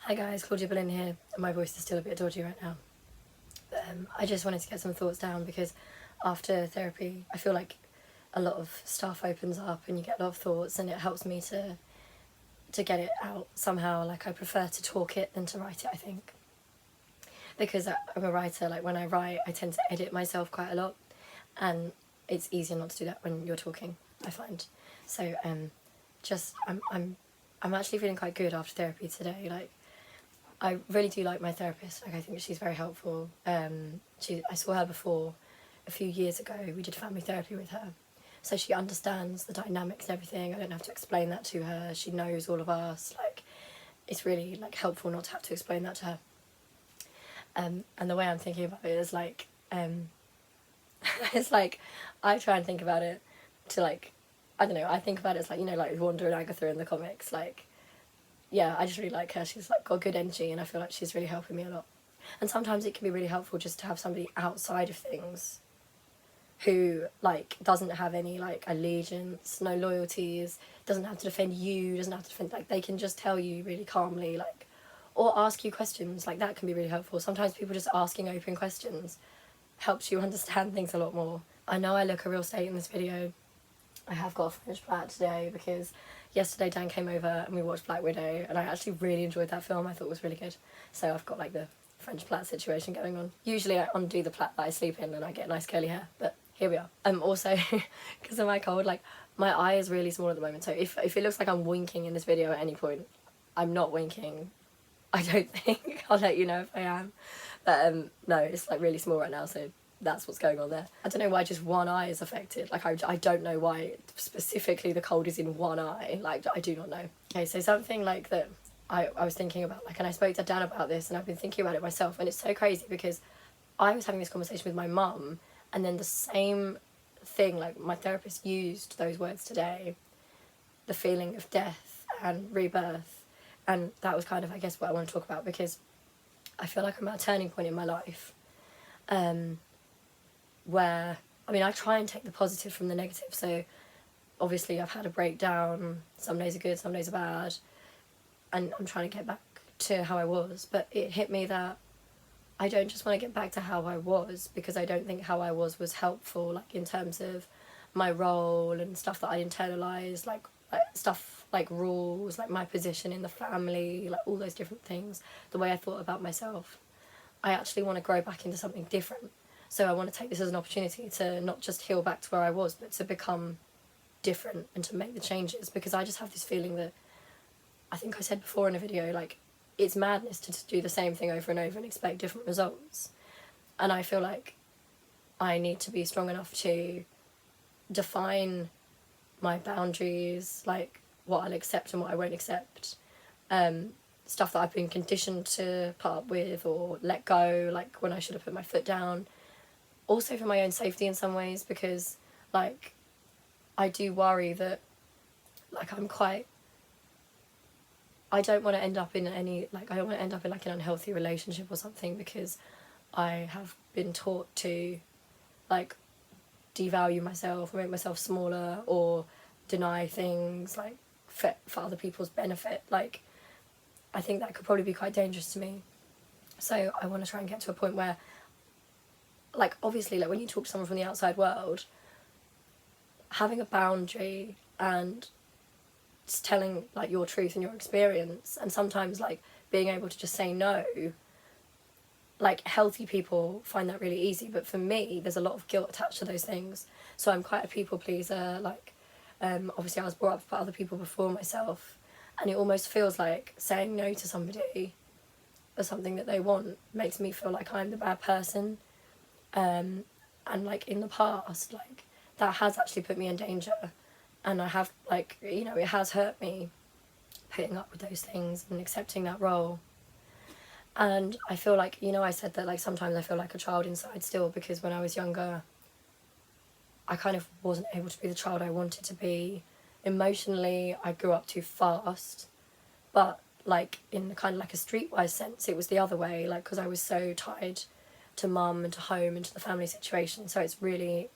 Hi guys, Claudia Boleyn here. My voice is still a bit dodgy right now. But I just wanted to get some thoughts down because after therapy I feel like a lot of stuff opens up and you get a lot of thoughts, and it helps me to get it out somehow. Like, I prefer to talk it than to write it, I think. Because I'm a writer, like when I write I tend to edit myself quite a lot, and it's easier not to do that when you're talking, I find. So I'm actually feeling quite good after therapy today. Like, I really do like my therapist. Like, I think she's very helpful. I saw her before a few years ago. We did family therapy with her, so she understands the dynamics and everything. I don't have to explain that to her. She knows all of us. Like, it's really like helpful not to have to explain that to her. And the way I'm thinking about it is like, it's like I try and think about it to, like, I don't know, I think about it as like, you know, like Wanda and Agatha in the comics. Like, yeah, I just really like her. She's like got good energy, and I feel like she's really helping me a lot. And sometimes it can be really helpful just to have somebody outside of things who like doesn't have any like allegiance, no loyalties, doesn't have to defend you, doesn't have to defend, like, they can just tell you really calmly, like, or ask you questions. Like, that can be really helpful. Sometimes people just asking open questions helps you understand things a lot more. I know I look a real state in this video. I have got a French plait today because yesterday Dan came over and we watched Black Widow, and I actually really enjoyed that film. I thought it was really good. So I've got like the French plait situation going on. Usually I undo the plait that I sleep in and I get nice curly hair, but here we are. Also, because of my cold, like, my eye is really small at the moment, so if it looks like I'm winking in this video at any point, I'm not winking. I don't think. I'll let you know if I am. But no, it's like really small right now, so that's what's going on there. I don't know why just one eye is affected. Like, I don't know why specifically the cold is in one eye. Like, I do not know. Okay, so something like that I was thinking about, like, and I spoke to Dan about this, and I've been thinking about it myself, and it's so crazy because I was having this conversation with my mum, and then the same thing, like, my therapist used those words today, the feeling of death and rebirth, and that was kind of, I guess, what I want to talk about, because I feel like I'm at a turning point in my life, where, I mean, I try and take the positive from the negative. So obviously I've had a breakdown, some days are good, some days are bad, and I'm trying to get back to how I was. But it hit me that I don't just want to get back to how I was, because I don't think how I was helpful, like, in terms of my role and stuff that I internalised, like stuff like rules, like my position in the family, like all those different things, the way I thought about myself. I actually want to grow back into something different. So I want to take this as an opportunity to not just heal back to where I was, but to become different and to make the changes, because I just have this feeling that, I think I said before in a video, like, it's madness to do the same thing over and over and expect different results. And I feel like I need to be strong enough to define my boundaries, like what I'll accept and what I won't accept, stuff that I've been conditioned to put up with or let go, like when I should have put my foot down. Also for my own safety in some ways, because, like, I do worry that, like, I don't want to end up in any, like, I don't want to end up in like an unhealthy relationship or something, because I have been taught to, like, devalue myself or make myself smaller or deny things, like, for other people's benefit. Like, I think that could probably be quite dangerous to me. So I want to try and get to a point where, like, obviously, like, when you talk to someone from the outside world, having a boundary and just telling, like, your truth and your experience, and sometimes, like, being able to just say no, like, healthy people find that really easy, but for me, there's a lot of guilt attached to those things. So I'm quite a people pleaser. Like, obviously I was brought up to put other people before myself, and it almost feels like saying no to somebody for something that they want makes me feel like I'm the bad person. And, like, in the past, like, that has actually put me in danger, and I have, like, you know, it has hurt me putting up with those things and accepting that role. And I feel like, you know, I said that, like, sometimes I feel like a child inside still, because when I was younger I kind of wasn't able to be the child I wanted to be. Emotionally, I grew up too fast, but, like, in kind of like a streetwise sense, it was the other way, like, because I was so tied to mum and to home and to the family situation. So it's really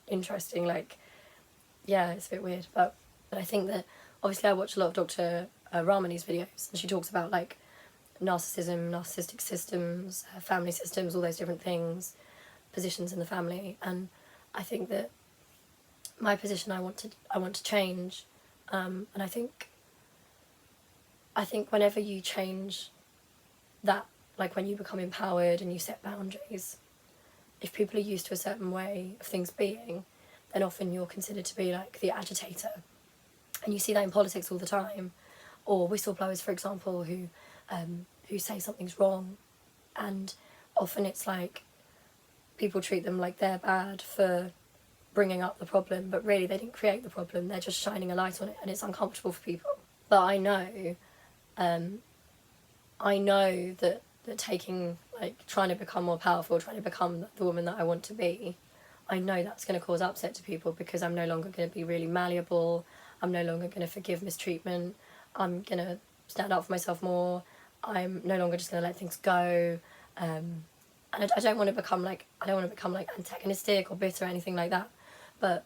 interesting, like, yeah, it's a bit weird, but I think that, obviously, I watch a lot of Dr. Ramani's videos, and she talks about, like, narcissism, narcissistic systems, family systems, all those different things, positions in the family. And I think that my position I want to change, and I think whenever you change that, like when you become empowered and you set boundaries, if people are used to a certain way of things being, then often you're considered to be like the agitator. And you see that in politics all the time, or whistleblowers, for example, who say something's wrong, and often it's like people treat them like they're bad for bringing up the problem, but really they didn't create the problem, they're just shining a light on it, and it's uncomfortable for people. But I know that taking, like, trying to become more powerful, trying to become the woman that I want to be, I know that's going to cause upset to people, because I'm no longer going to be really malleable, I'm no longer going to forgive mistreatment, I'm going to stand up for myself more, I'm no longer just going to let things go, and I don't want to become like antagonistic or bitter or anything like that, but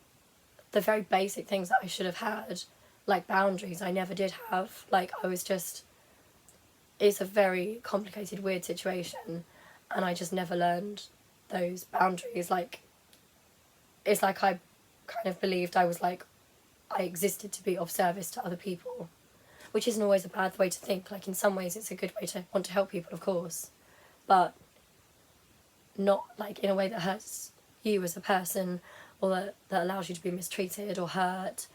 the very basic things that I should have had, like boundaries, I never did have. Like, I was just, it's a very complicated, weird situation, and I just never learned those boundaries. Like, it's like I kind of believed I existed to be of service to other people, which isn't always a bad way to think. Like, in some ways it's a good way to want to help people, of course, but not like in a way that hurts you as a person, or that allows you to be mistreated or hurt.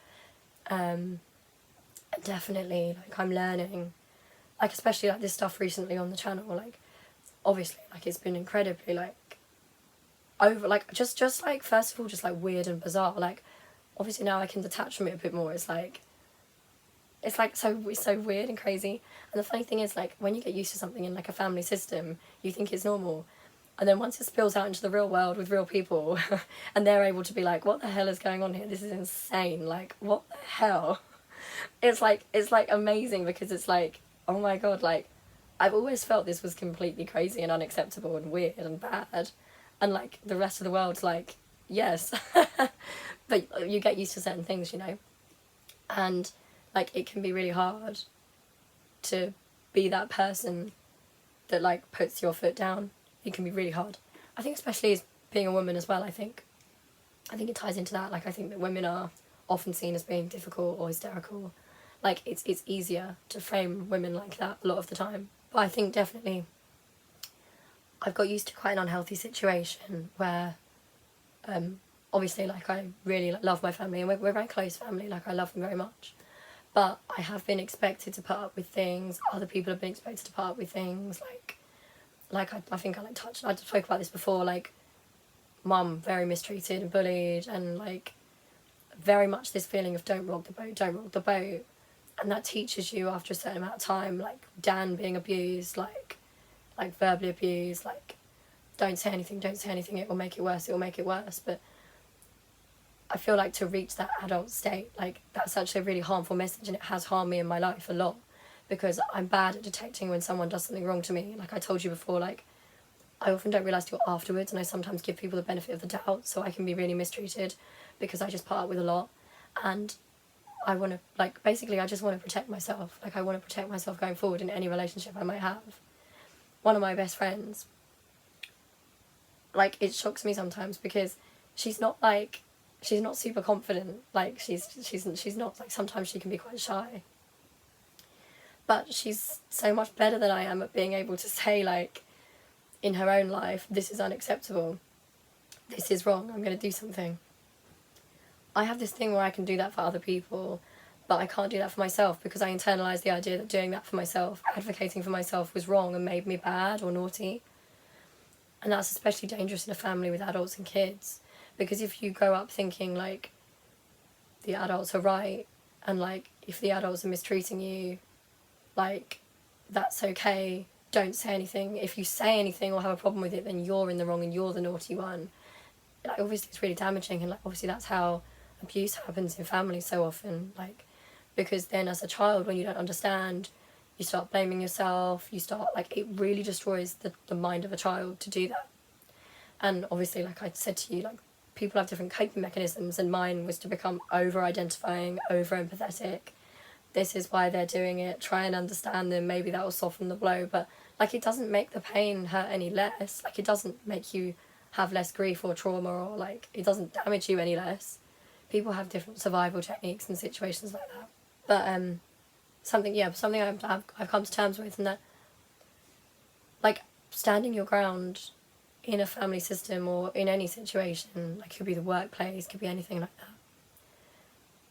Definitely, like, I'm learning, like, especially like this stuff recently on the channel, like, obviously, like, it's been incredibly, like, over, like, just like, first of all, just like weird and bizarre. Like, obviously now I can detach from it a bit more. It's like so weird and crazy. And the funny thing is, like, when you get used to something in like a family system, you think it's normal, and then once it spills out into the real world with real people and they're able to be like, what the hell is going on here, this is insane, like, what the hell. It's like amazing, because it's like, oh my god, like, I've always felt this was completely crazy and unacceptable and weird and bad, and like the rest of the world's like, yes. But you get used to certain things, you know, and like, it can be really hard to be that person that like puts your foot down. It can be really hard. I think especially as being a woman as well, I think it ties into that. Like, I think that women are often seen as being difficult or hysterical. Like, it's easier to frame women like that a lot of the time. But I think definitely I've got used to quite an unhealthy situation where obviously, like, I really love my family, and we're a very close family, like, I love them very much. But I have been expected to put up with things, other people have been expected to put up with things, like I think I spoke about this before, like, mum very mistreated and bullied, and like very much this feeling of don't rock the boat, and that teaches you after a certain amount of time, like Dan being abused, like verbally abused, like don't say anything, it will make it worse, but I feel like to reach that adult state, like, that's such a really harmful message, and it has harmed me in my life a lot, because I'm bad at detecting when someone does something wrong to me. Like I told you before, like, I often don't realise till afterwards, and I sometimes give people the benefit of the doubt, so I can be really mistreated because I just put up with a lot, and I want to, like, basically I just want to protect myself. Like, I want to protect myself going forward in any relationship I might have. One of my best friends, like, it shocks me sometimes because she's not super confident, like, she's not, like, sometimes she can be quite shy, but she's so much better than I am at being able to say, like, in her own life, this is unacceptable, this is wrong, I'm going to do something. I have this thing where I can do that for other people, but I can't do that for myself, because I internalised the idea that doing that for myself, advocating for myself, was wrong and made me bad or naughty. And that's especially dangerous in a family with adults and kids, because if you grow up thinking, like, the adults are right, and, like, if the adults are mistreating you, like, that's okay, don't say anything. If you say anything or have a problem with it, then you're in the wrong and you're the naughty one. Like, obviously it's really damaging, and, like, obviously that's how abuse happens in families so often, like, because then as a child, when you don't understand, you start blaming yourself, you start, like, it really destroys the mind of a child to do that. And obviously, like I said to you, like, people have different coping mechanisms, and mine was to become over-identifying, over-empathetic, this is why they're doing it, try and understand them, maybe that will soften the blow. But like, it doesn't make the pain hurt any less. Like, it doesn't make you have less grief or trauma, or like, it doesn't damage you any less. People have different survival techniques in situations like that. But something I've come to terms with, and that, like, standing your ground in a family system or in any situation, like, it could be the workplace, could be anything like that,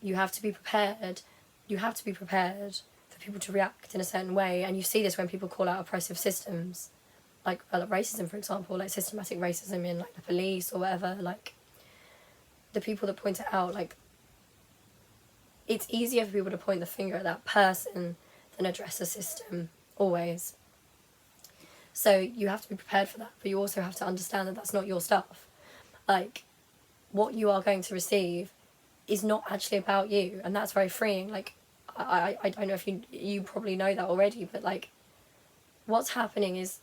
you have to be prepared. You have to be prepared for people to react in a certain way. And you see this when people call out oppressive systems, like racism, for example, like systematic racism in like the police or whatever. Like, the people that point it out, like, it's easier for people to point the finger at that person than address a system, always. So you have to be prepared for that, but you also have to understand that that's not your stuff. Like, what you are going to receive is not actually about you, and that's very freeing. Like, I don't know if you probably know that already, but like, what's happening is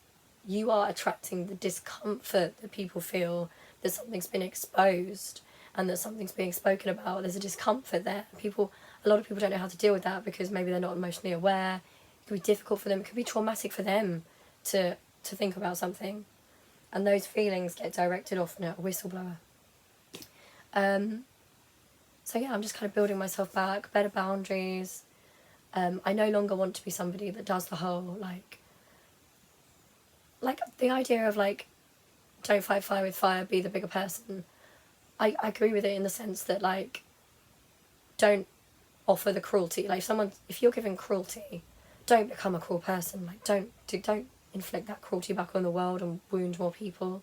you are attracting the discomfort that people feel that something's been exposed and that something's being spoken about. There's a discomfort there. A lot of people don't know how to deal with that because maybe they're not emotionally aware. It could be difficult for them. It could be traumatic for them to think about something, and those feelings get directed often at a whistleblower. So yeah, I'm just kind of building myself back, better boundaries. I no longer want to be somebody that does the whole, like the idea of, like, don't fight fire with fire, be the bigger person. I agree with it in the sense that, like, don't offer the cruelty. Like, if you're giving cruelty, don't become a cruel person. Like, don't inflict that cruelty back on the world and wound more people.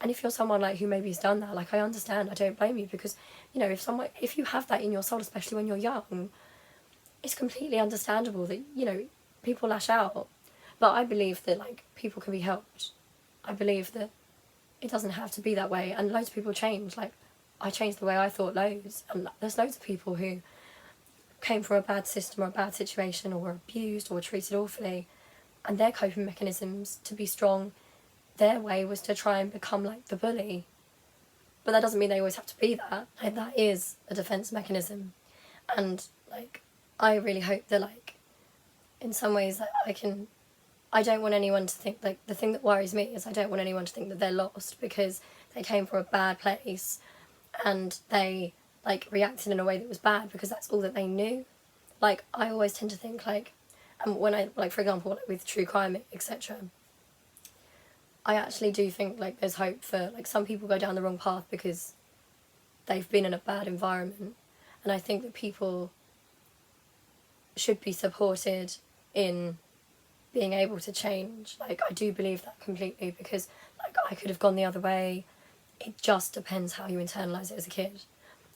And if you're someone, like, who maybe has done that, like, I understand, I don't blame you, because, you know, if you have that in your soul, especially when you're young, it's completely understandable that, you know, people lash out. But I believe that, like, people can be helped. I believe that it doesn't have to be that way, and loads of people change. Like, I changed the way I thought loads, and there's loads of people who came from a bad system or a bad situation, or were abused or were treated awfully, and their coping mechanisms to be strong, their way was to try and become like the bully. But that doesn't mean they always have to be that. Like, that is a defense mechanism. And, like, I really hope that, like, in some ways that I don't want anyone to think, like, the thing that worries me is I don't want anyone to think that they're lost because they came from a bad place and they, like, reacted in a way that was bad because that's all that they knew. Like, I always tend to think, like, when I, like, for example, like, with true crime, etc., I actually do think, like, there's hope for, like, some people go down the wrong path because they've been in a bad environment. And I think that people should be supported in being able to change. Like, I do believe that completely, because, like, I could have gone the other way. It just depends how you internalise it as a kid.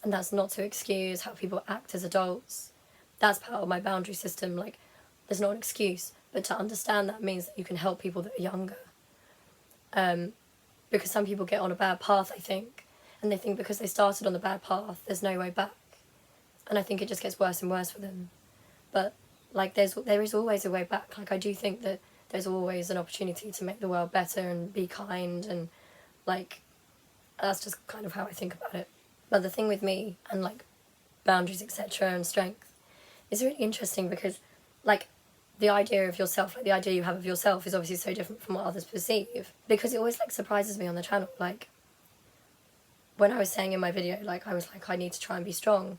And that's not to excuse how people act as adults. That's part of my boundary system. Like, there's not an excuse, but to understand that means that you can help people that are younger. Because some people get on a bad path, I think, and they think because they started on the bad path, there's no way back. And I think it just gets worse and worse for them. But, like, there is always a way back. Like, I do think that there's always an opportunity to make the world better and be kind, and, like, that's just kind of how I think about it. But the thing with me and, like, boundaries, etc., and strength is really interesting because, like, the idea of yourself, like, the idea you have of yourself is obviously so different from what others perceive, because it always, like, surprises me on the channel. Like, when I was saying in my video, like, I was like, I need to try and be strong,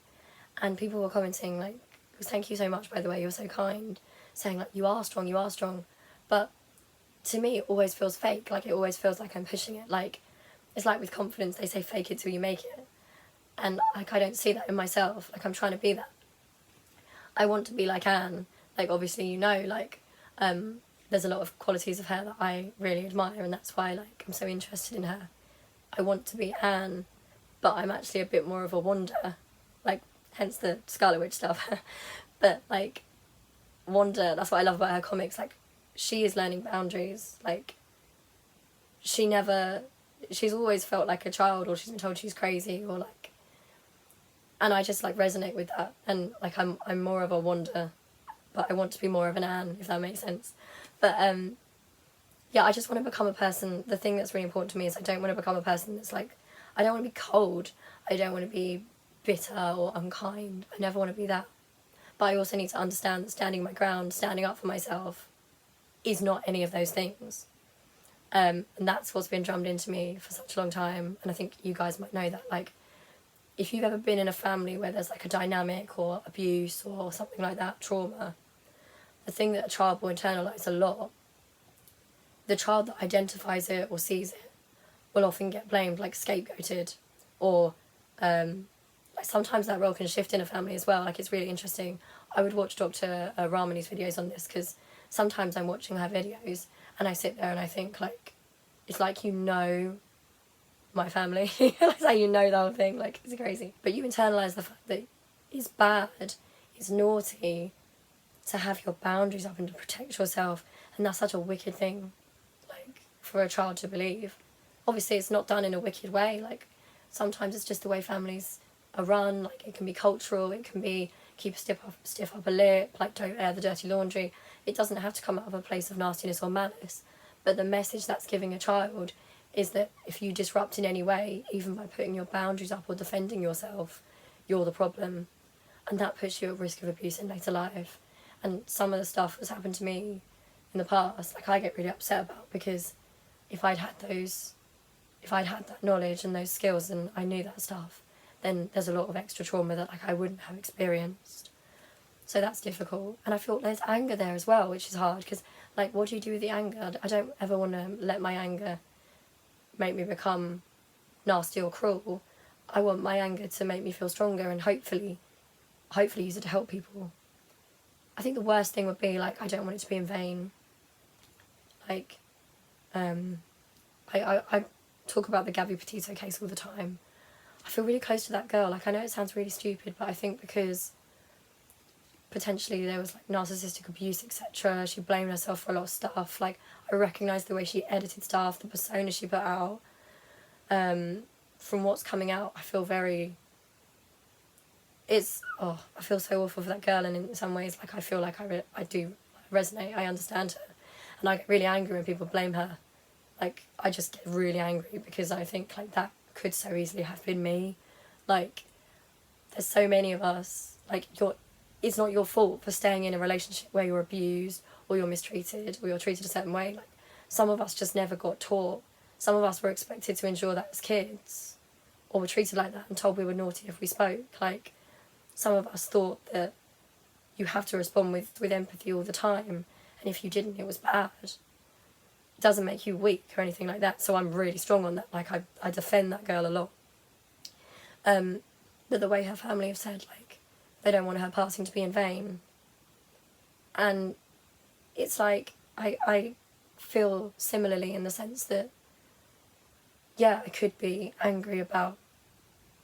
and people were commenting, like, thank you so much, by the way, you're so kind, saying, like, you are strong, but to me it always feels fake. Like, it always feels like I'm pushing it. Like, it's like with confidence, they say fake it till you make it, and, like, I don't see that in myself. Like, I'm trying to be that. I want to be like Anne. Like, obviously, you know, like, there's a lot of qualities of her that I really admire, and that's why, like, I'm so interested in her. I want to be Anne, but I'm actually a bit more of a Wanda, like, hence the Scarlet Witch stuff. But, like, Wanda, that's what I love about her comics. Like, she is learning boundaries. Like, she's always felt like a child, or she's been told she's crazy, or, like, and I just, like, resonate with that. And, like, I'm more of a Wanda, but I want to be more of an Anne, if that makes sense. But, yeah, I just want to become a person. The thing that's really important to me is I don't want to become a person that's, like, I don't want to be cold. I don't want to be bitter or unkind. I never want to be that. But I also need to understand that standing my ground, standing up for myself, is not any of those things. And that's what's been drummed into me for such a long time. And I think you guys might know that, like, if you've ever been in a family where there's like a dynamic or abuse or something like that, trauma, the thing that a child will internalise a lot, the child that identifies it or sees it will often get blamed, like scapegoated, or like sometimes that role can shift in a family as well. Like, it's really interesting. I would watch Dr. Ramani's videos on this, because sometimes I'm watching her videos and I sit there and I think, like, it's like, you know, my family. It's like, you know, the whole thing. Like, it's crazy. But you internalise the fact that it's bad, it's naughty to have your boundaries up and to protect yourself. And that's such a wicked thing, like, for a child to believe. Obviously, it's not done in a wicked way. Like, sometimes it's just the way families are run. Like, it can be cultural, it can be keep a stiff upper lip, like, don't air the dirty laundry. It doesn't have to come out of a place of nastiness or malice. But the message that's giving a child is that if you disrupt in any way, even by putting your boundaries up or defending yourself, you're the problem. And that puts you at risk of abuse in later life. And some of the stuff that's happened to me in the past, like, I get really upset about, because if I'd had that knowledge and those skills and I knew that stuff, then there's a lot of extra trauma that, like, I wouldn't have experienced. So that's difficult. And I feel there's anger there as well, which is hard, because, like, what do you do with the anger? I don't ever want to let my anger make me become nasty or cruel. I want my anger to make me feel stronger and hopefully use it to help people. I think the worst thing would be, like, I don't want it to be in vain. Like, I talk about the Gabby Petito case all the time. I feel really close to that girl. Like, I know it sounds really stupid, but I think because potentially there was, like, narcissistic abuse, etc., she blamed herself for a lot of stuff. Like, I recognise the way she edited stuff, the persona she put out. From what's coming out, I feel I feel so awful for that girl, and in some ways, like, I feel like I do resonate, I understand her. And I get really angry when people blame her. Like, I just get really angry, because I think, like, that could so easily have been me. Like, there's so many of us, like, it's not your fault for staying in a relationship where you're abused or you're mistreated or you're treated a certain way. Like, some of us just never got taught. Some of us were expected to endure that as kids, or were treated like that and told we were naughty if we spoke. Like, some of us thought that you have to respond with empathy all the time, and if you didn't, it was bad. It doesn't make you weak or anything like that, so I'm really strong on that. Like, I defend that girl a lot. But the way her family have said, like, they don't want her passing to be in vain. And it's like, I feel similarly in the sense that, yeah, I could be angry about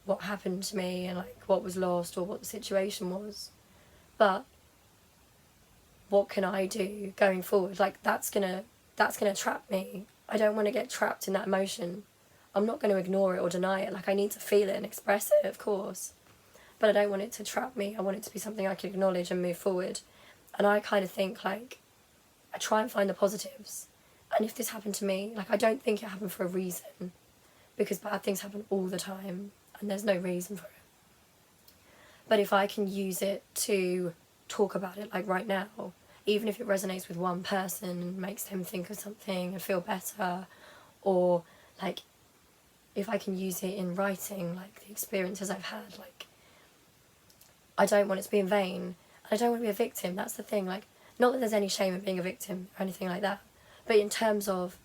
what happened to me and, like, what was lost or what the situation was. But what can I do going forward? Like, that's gonna trap me. I don't want to get trapped in that emotion. I'm not going to ignore it or deny it. Like, I need to feel it and express it, of course. But I don't want it to trap me. I want it to be something I can acknowledge and move forward. And I kind of think, like, I try and find the positives. And if this happened to me, like, I don't think it happened for a reason, because bad things happen all the time and there's no reason for it. But if I can use it to talk about it, like right now, even if it resonates with one person and makes them think of something and feel better, or, like, if I can use it in writing, like, the experiences I've had, like, I don't want it to be in vain, and I don't want to be a victim. That's the thing. Like, not that there's any shame in being a victim or anything like that, but in terms of,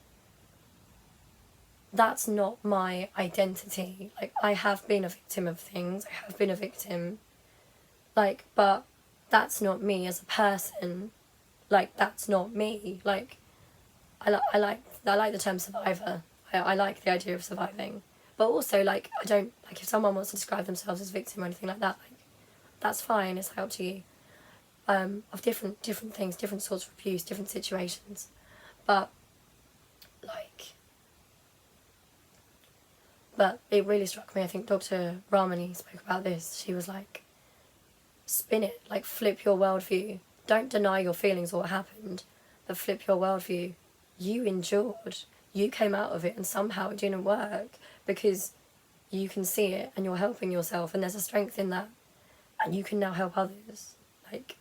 that's not my identity. Like, I have been a victim of things, I have been a victim, like, but that's not me as a person. Like, that's not me. Like, I like the term survivor. I like the idea of surviving, but also, like, I don't, like, if someone wants to describe themselves as victim or anything like that, like, that's fine. It's up to you. Of different things, different sorts of abuse, different situations, but, like, but it really struck me. I think Dr. Ramani spoke about this. She was like, spin it, like, flip your worldview. Don't deny your feelings or what happened, but flip your worldview. You endured. You came out of it, and somehow it didn't work because you can see it and you're helping yourself, and there's a strength in that, and you can now help others. like,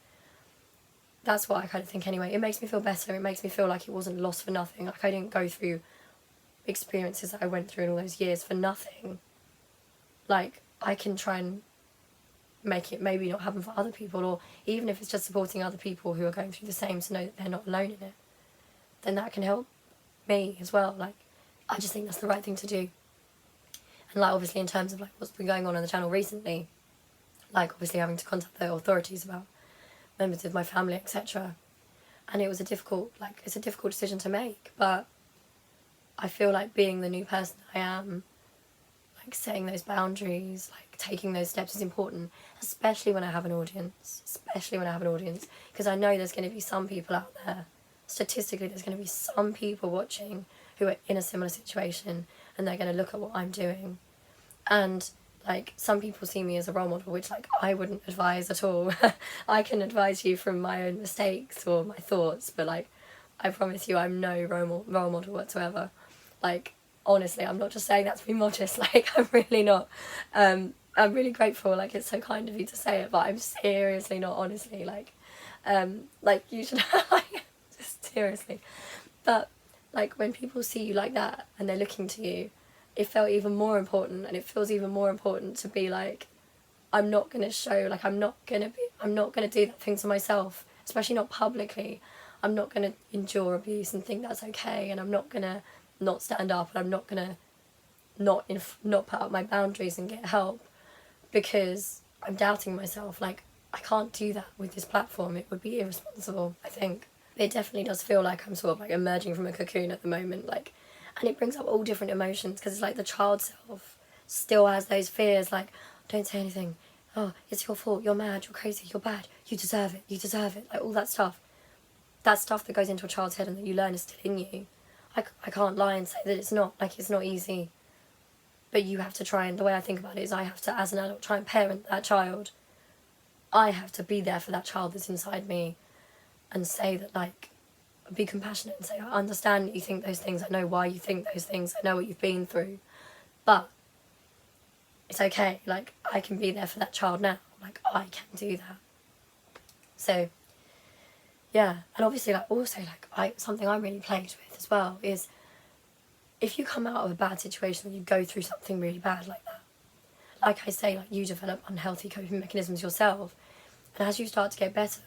that's what I kind of think anyway. It makes me feel better. It makes me feel like it wasn't lost for nothing. Like, I didn't go through experiences that I went through in all those years for nothing. Like, I can try and make it maybe not happen for other people, or even if it's just supporting other people who are going through the same, to know that they're not alone in it, then that can help me as well. Like, I just think that's the right thing to do. And like, obviously in terms of like what's been going on the channel recently, like obviously having to contact the authorities about members of my family, etc. And it was a difficult, like, it's a difficult decision to make, but I feel like being the new person I am, like setting those boundaries, like taking those steps is important, especially when I have an audience, because I know there's going to be some people out there, statistically there's going to be some people watching who are in a similar situation, and they're going to look at what I'm doing, and like, some people see me as a role model, which like I wouldn't advise at all. I can advise you from my own mistakes or my thoughts, but like, I promise you I'm no role model whatsoever. Like, honestly, I'm not just saying that to be modest, like, I'm really not. I'm really grateful, like, it's so kind of you to say it, but I'm seriously not, honestly, like, you should, like, just seriously. But, like, when people see you like that, and they're looking to you, it felt even more important, and it feels even more important to be like, I'm not going to show, like, I'm not going to do that thing to myself, especially not publicly. I'm not going to endure abuse and think that's okay, and I'm not going to not stand up, and I'm not going to not put up my boundaries and get help because I'm doubting myself. Like, I can't do that with this platform. It would be irresponsible, I think. It definitely does feel like I'm sort of like emerging from a cocoon at the moment, like, and it brings up all different emotions, because it's like the child self still has those fears, like, don't say anything, oh, it's your fault, you're mad, you're crazy, you're bad, you deserve it, like, all that stuff that goes into a child's head and that you learn is still in you. I can't lie and say that it's not, like, it's not easy, but you have to try, and the way I think about it is I have to, as an adult, try and parent that child. I have to be there for that child that's inside me and say that, like, be compassionate and say, I understand that you think those things, I know why you think those things, I know what you've been through, but it's okay, like, I can be there for that child now, like, I can do that. So, yeah, and obviously, like, also, like, something I'm really plagued with as well is, if you come out of a bad situation and you go through something really bad like that, like I say, like, you develop unhealthy coping mechanisms yourself, and as you start to get better,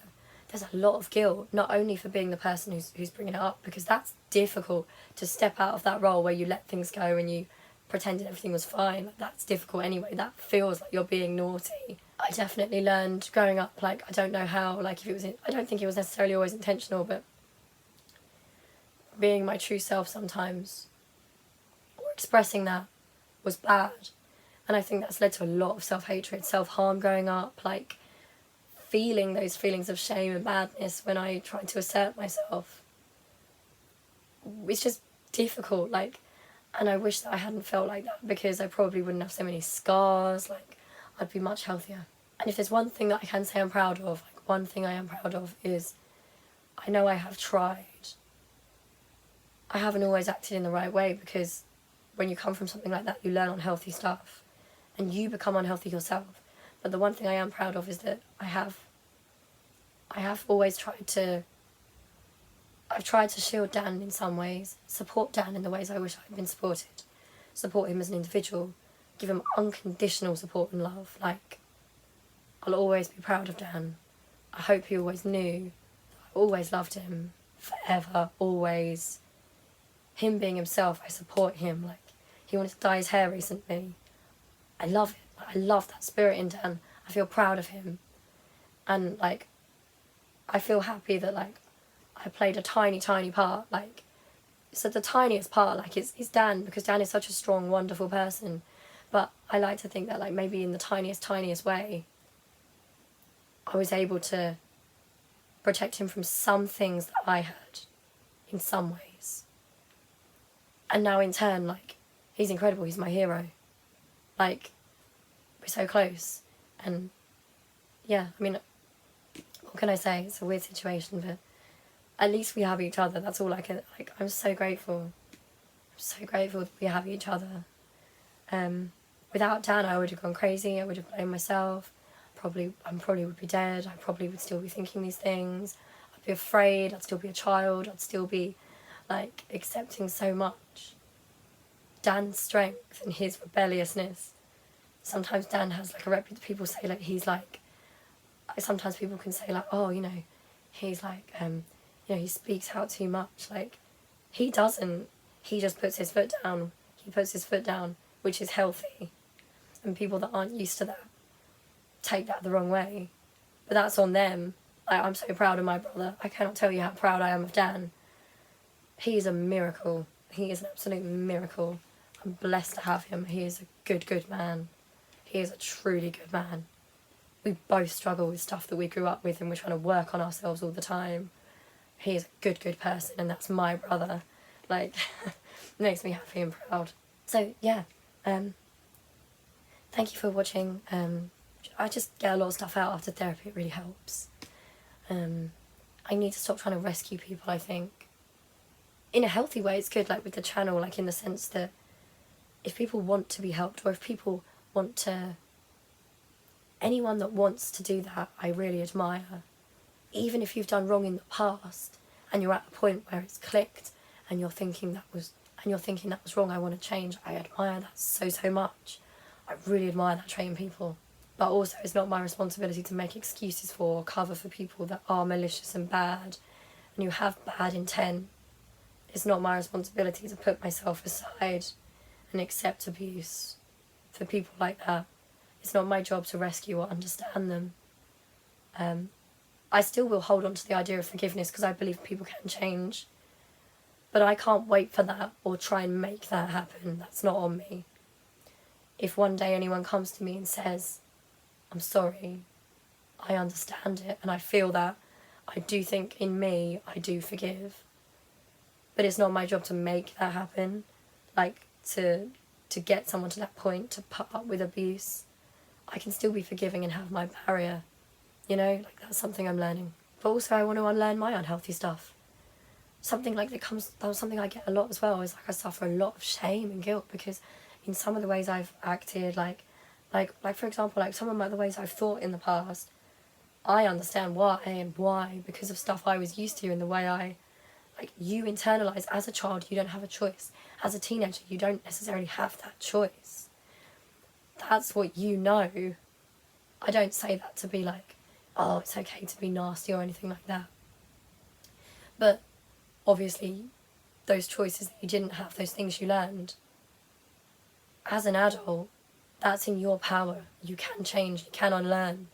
there's a lot of guilt, not only for being the person who's bringing it up, because that's difficult to step out of that role where you let things go and you pretended everything was fine. Like, that's difficult anyway. That feels like you're being naughty. I definitely learned growing up, like, I don't know how, like, if it was, I don't think it was necessarily always intentional, but being my true self sometimes, or expressing that, was bad. And I think that's led to a lot of self-hatred, self-harm growing up, like, feeling those feelings of shame and badness when I tried to assert myself. It's just difficult, like, and I wish that I hadn't felt like that, because I probably wouldn't have so many scars, like, I'd be much healthier. And if there's one thing that I can say I'm proud of, like, one thing I am proud of is, I know I have tried. I haven't always acted in the right way, because when you come from something like that, you learn unhealthy stuff, and you become unhealthy yourself. But the one thing I am proud of is that I have always tried to, I've tried to shield Dan in some ways, support Dan in the ways I wish I'd been supported, support him as an individual, give him unconditional support and love. Like, I'll always be proud of Dan. I hope he always knew that I always loved him, forever, always. Him being himself, I support him. Like, he wanted to dye his hair recently. I love it. I love that spirit in Dan. I feel proud of him. And, like, I feel happy that, like, I played a tiny, tiny part. Like, so the tiniest part, like, is Dan, because Dan is such a strong, wonderful person. But I like to think that, like, maybe in the tiniest, tiniest way, I was able to protect him from some things that I had, in some ways. And now, in turn, like, he's incredible. He's my hero. Like, we're so close. And, yeah, I mean, what can I say? It's a weird situation, but at least we have each other. That's all I can, like, I'm so grateful. I'm so grateful that we have each other. Without Dan, I would have gone crazy. I would have blamed myself. probably would be dead. I probably would still be thinking these things. I'd be afraid. I'd still be a child. I'd still be like accepting so much. Dan's strength and his rebelliousness. Sometimes Dan has like a reputation. People say like he's like. Sometimes people can say like, oh, you know, he's like, you know, he speaks out too much. Like, he doesn't. He just puts his foot down. He puts his foot down, which is healthy. And people that aren't used to that take that the wrong way. But that's on them. Like, I'm so proud of my brother. I cannot tell you how proud I am of Dan. He is a miracle. He is an absolute miracle. I'm blessed to have him. He is a good, good man. He is a truly good man. We both struggle with stuff that we grew up with and we're trying to work on ourselves all the time. He is a good, good person, and that's my brother. Like, makes me happy and proud. So, yeah. Thank you for watching. I just get a lot of stuff out after therapy. It really helps. I need to stop trying to rescue people, I think. In a healthy way, it's good, like with the channel, like in the sense that if people want to be helped, or if people want to... Anyone that wants to do that, I really admire. Even if you've done wrong in the past, and you're at a point where it's clicked, and you're thinking that was wrong, I want to change, I admire that so, so much. I really admire that trait in people. But also, it's not my responsibility to make excuses for or cover for people that are malicious and bad, and who have bad intent. It's not my responsibility to put myself aside and accept abuse for people like that. It's not my job to rescue or understand them. I still will hold on to the idea of forgiveness because I believe people can change. But I can't wait for that or try and make that happen. That's not on me. If one day anyone comes to me and says, I'm sorry, I understand it and I feel that, I do think in me I do forgive. But it's not my job to make that happen. Like, to get someone to that point, to put up with abuse. I can still be forgiving and have my barrier, you know, like that's something I'm learning. But also I want to unlearn my unhealthy stuff. Something like that was something I get a lot as well, is like I suffer a lot of shame and guilt because in some of the ways I've acted, like for example, like some of the ways I've thought in the past, I understand why, because of stuff I was used to and the way like you internalise as a child, you don't have a choice. As a teenager, you don't necessarily have that choice. That's what you know. I don't say that to be like, oh, it's okay to be nasty or anything like that. But obviously, those choices that you didn't have, those things you learned, as an adult, that's in your power. You can change, you can unlearn.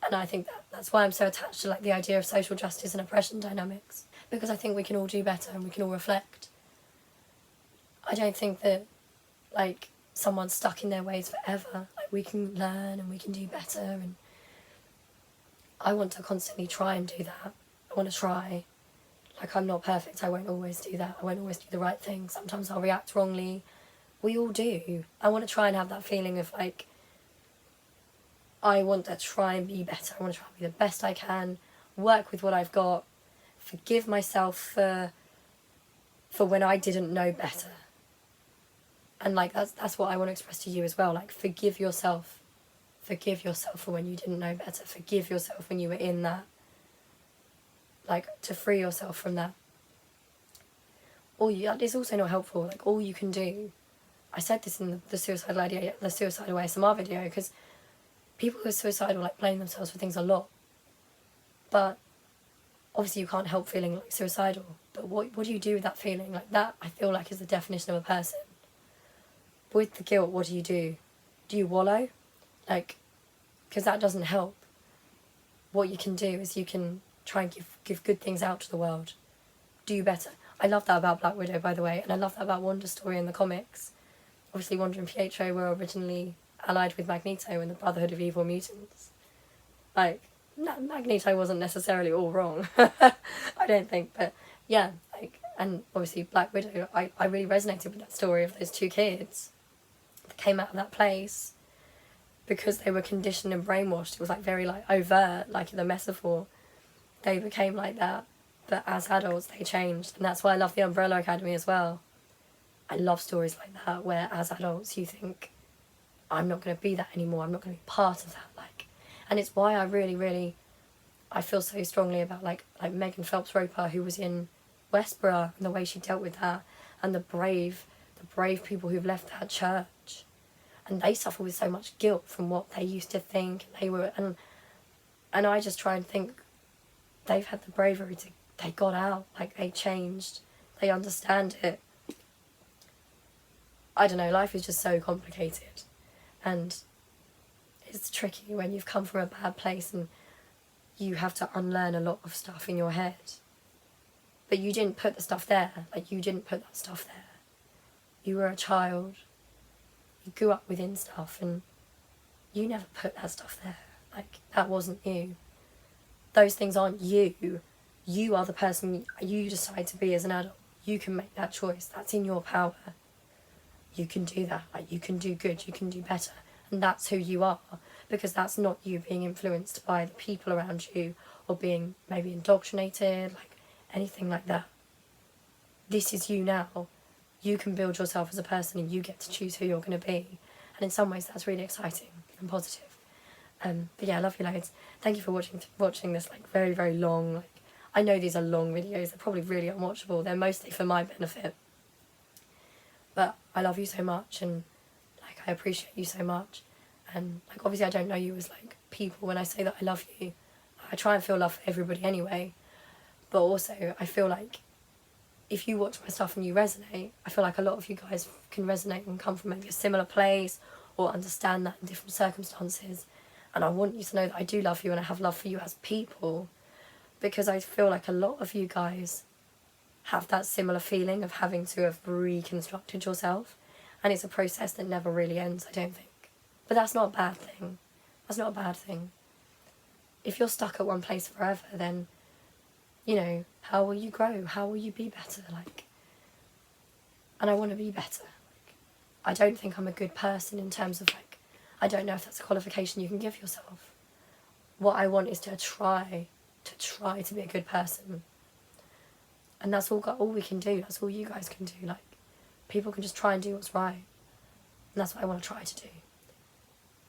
And I think that's why I'm so attached to like the idea of social justice and oppression dynamics. Because I think we can all do better and we can all reflect. I don't think that, like, someone's stuck in their ways forever. Like, we can learn and we can do better, and I want to constantly try and do that. I want to try. Like, I'm not perfect, I won't always do that. I won't always do the right thing. Sometimes I'll react wrongly. We all do. I want to try and have that feeling of, like, I want to try and be better. I want to try and be the best I can, work with what I've got, forgive myself for when I didn't know better. And like that's what I want to express to you as well. Like, forgive yourself. Forgive yourself for when you didn't know better. Forgive yourself when you were in that. Like, to free yourself from that. It's also not helpful. Like, all you can do. I said this in the suicidal ASMR video, because people who are suicidal like blame themselves for things a lot. But obviously you can't help feeling like suicidal. But what do you do with that feeling? Like, that I feel like is the definition of a person. With the guilt, what do? Do you wallow? Like, because that doesn't help. What you can do is you can try and give good things out to the world. Do better. I love that about Black Widow, by the way, and I love that about Wanda's story in the comics. Obviously, Wanda and Pietro were originally allied with Magneto in the Brotherhood of Evil Mutants. Like, Magneto wasn't necessarily all wrong. I don't think, but yeah, like, and obviously Black Widow, I really resonated with that story of those two kids that came out of that place because they were conditioned and brainwashed. It was like very like overt, like in the metaphor. They became like that, but as adults they changed, and that's why I love the Umbrella Academy as well. I love stories like that where as adults you think, I'm not going to be that anymore, I'm not going to be part of that. Like, And it's why I really, I feel so strongly about like Megan Phelps-Roper, who was in Westboro, and the way she dealt with that, and the brave people who've left that church, and they suffer with so much guilt from what they used to think they were, and I just try and think they've had the bravery to, they got out, like they changed, they understand it. I don't know, life is just so complicated, and it's tricky when you've come from a bad place and you have to unlearn a lot of stuff in your head. But you didn't put the stuff there, like you didn't put that stuff there. You were a child, you grew up within stuff, and you never put that stuff there. Like, that wasn't you. Those things aren't you. You are the person you decide to be as an adult. You can make that choice. That's in your power. You can do that. Like, you can do good, you can do better. And that's who you are. Because that's not you being influenced by the people around you, or being maybe indoctrinated, like anything like that. This is you now. You can build yourself as a person, and you get to choose who you're going to be. And in some ways that's really exciting and positive. But yeah, I love you loads. Thank you for watching this like very, very long, like, I know these are long videos, they're probably really unwatchable, they're mostly for my benefit. But I love you so much, and like I appreciate you so much. And like obviously I don't know you as like people when I say that I love you. I try and feel love for everybody anyway. But also I feel like if you watch my stuff and you resonate, I feel like a lot of you guys can resonate and come from maybe a similar place or understand that in different circumstances. And I want you to know that I do love you, and I have love for you as people, because I feel like a lot of you guys have that similar feeling of having to have reconstructed yourself, and it's a process that never really ends, I don't think. But that's not a bad thing. That's not a bad thing. If you're stuck at one place forever, then, you know, how will you grow? How will you be better? Like, and I want to be better. Like, I don't think I'm a good person in terms of like, I don't know if that's a qualification you can give yourself. What I want is to try to be a good person. And that's all we can do. That's all you guys can do. Like, people can just try and do what's right. And that's what I want to try to do.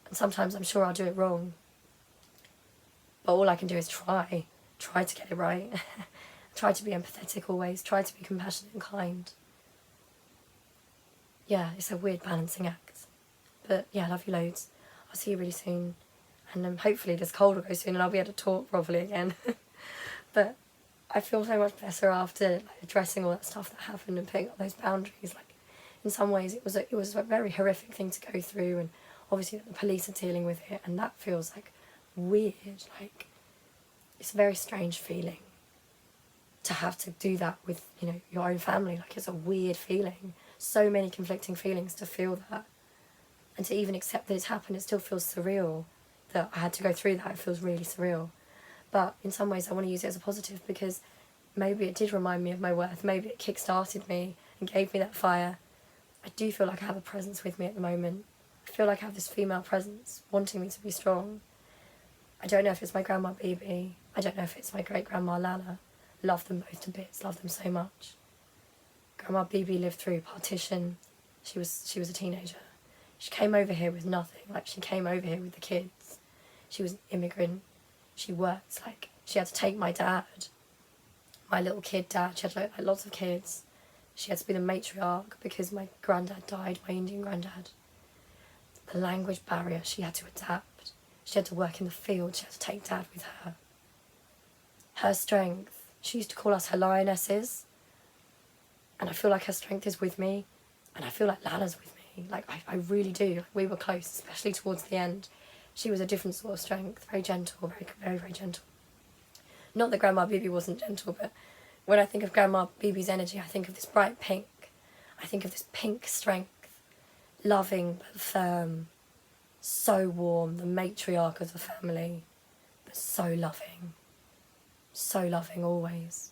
And sometimes I'm sure I'll do it wrong. But all I can do is try to get it right. Try to be empathetic always. Try to be compassionate and kind. Yeah, it's a weird balancing act. But yeah, I love you loads. I'll see you really soon. And hopefully this cold will go soon and I'll be able to talk properly again. But I feel so much better after like, addressing all that stuff that happened and putting up those boundaries. Like, in some ways it was a very horrific thing to go through, and obviously the police are dealing with it, and that feels like weird. Like, it's a very strange feeling to have to do that with, you know, your own family. Like, it's a weird feeling. So many conflicting feelings to feel that. And to even accept that it's happened, it still feels surreal that I had to go through that. It feels really surreal. But in some ways I want to use it as a positive, because maybe it did remind me of my worth. Maybe it kick-started me and gave me that fire. I do feel like I have a presence with me at the moment. I feel like I have this female presence wanting me to be strong. I don't know if it's my grandma Bibi. I don't know if it's my great-grandma Lala. Love them both to bits. Love them so much. Grandma Bibi lived through partition. She was a teenager. She came over here with nothing. Like, she came over here with the kids. She was an immigrant. She worked, like, she had to take my dad, my little kid dad. She had like lots of kids. She had to be the matriarch because my granddad died, my Indian granddad. The language barrier, she had to adapt. She had to work in the field. She had to take dad with her. Her strength, she used to call us her lionesses. And I feel like her strength is with me. And I feel like Lala's with me. Like, I really do. Like, we were close, especially towards the end. She was a different sort of strength, very gentle, very, very, very gentle. Not that Grandma Bibi wasn't gentle, but when I think of Grandma Bibi's energy, I think of this bright pink. I think of this pink strength, loving but firm, so warm, the matriarch of the family, but so loving always.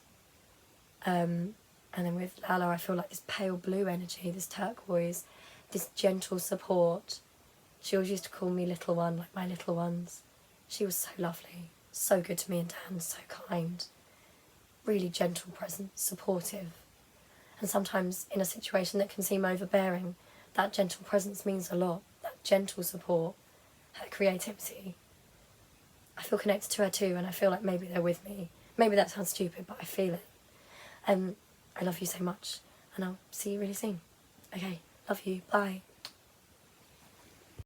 And then with Lala, I feel like this pale blue energy, this turquoise, this gentle support. She always used to call me little one, like my little ones. She was so lovely, so good to me and Dan, so kind. Really gentle presence, supportive. And sometimes in a situation that can seem overbearing, that gentle presence means a lot. That gentle support, her creativity. I feel connected to her too, and I feel like maybe they're with me. Maybe that sounds stupid, but I feel it. I love you so much, and I'll see you really soon. Okay, love you, bye.